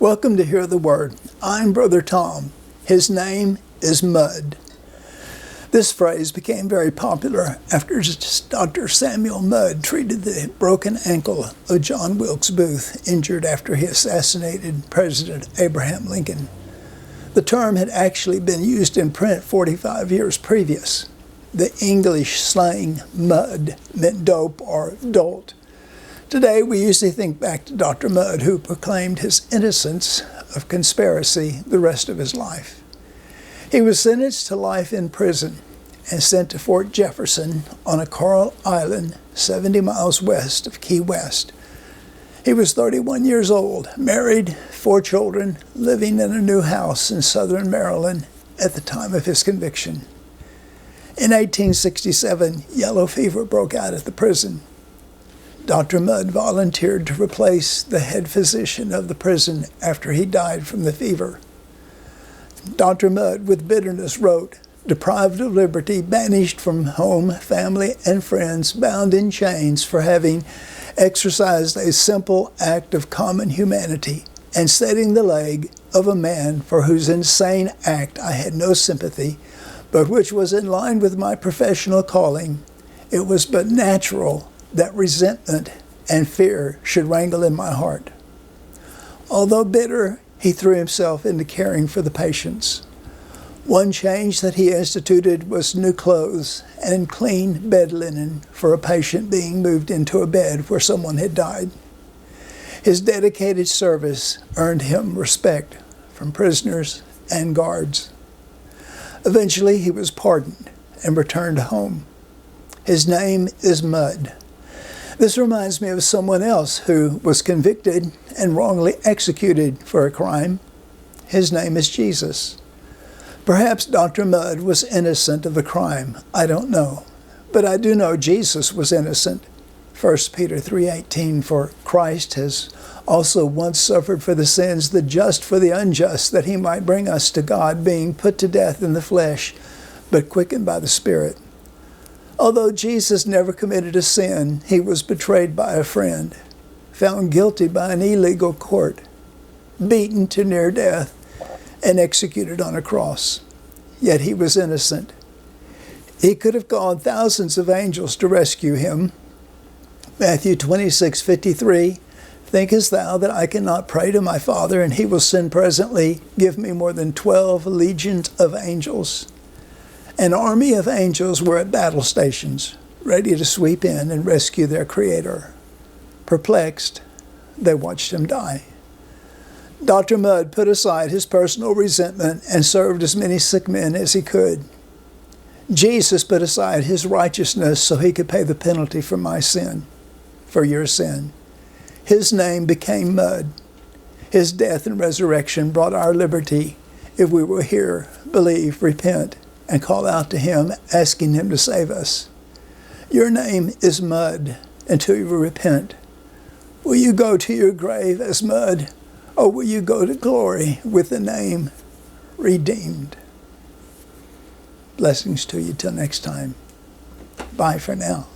Welcome to Hear the Word. I'm Brother Tom. His name is Mud. This phrase became very popular after Dr. Samuel Mudd treated the broken ankle of John Wilkes Booth, injured after he assassinated President Abraham Lincoln. The term had actually been used in print 45 years previous. The English slang mud meant dope or dolt. Today, we usually think back to Dr. Mudd, who proclaimed his innocence of conspiracy the rest of his life. He was sentenced to life in prison and sent to Fort Jefferson on a coral island 70 miles west of Key West. He was 31 years old, married, 4 children, living in a new house in southern Maryland at the time of his conviction. In 1867, yellow fever broke out at the prison. Dr. Mudd volunteered to replace the head physician of the prison after he died from the fever. Dr. Mudd, with bitterness, wrote, "Deprived of liberty, banished from home, family, and friends, bound in chains for having exercised a simple act of common humanity, and setting the leg of a man for whose insane act I had no sympathy, but which was in line with my professional calling, it was but natural that resentment and fear should wrangle in my heart." Although bitter, he threw himself into caring for the patients. One change that he instituted was new clothes and clean bed linen for a patient being moved into a bed where someone had died. His dedicated service earned him respect from prisoners and guards. Eventually, he was pardoned and returned home. His name is Mudd. This reminds me of someone else who was convicted and wrongly executed for a crime. His name is Jesus. Perhaps Dr. Mudd was innocent of the crime. I don't know. But I do know Jesus was innocent. 1 Peter 3:18, "For Christ has also once suffered for the sins, the just for the unjust, that he might bring us to God, being put to death in the flesh, but quickened by the Spirit." Although Jesus never committed a sin, he was betrayed by a friend, found guilty by an illegal court, beaten to near death, and executed on a cross. Yet he was innocent. He could have called thousands of angels to rescue him. Matthew 26:53, "Thinkest thou that I cannot pray to my Father, and he will send presently, give me more than 12 legions of angels?" An army of angels were at battle stations, ready to sweep in and rescue their Creator. Perplexed, they watched him die. Dr. Mudd put aside his personal resentment and served as many sick men as he could. Jesus put aside his righteousness so he could pay the penalty for my sin, for your sin. His name became Mudd. His death and resurrection brought our liberty if we will hear, believe, repent, and call out to him, asking him to save us. Your name is Mudd until you repent. Will you go to your grave as Mudd, or will you go to glory with the name redeemed? Blessings to you till next time. Bye for now.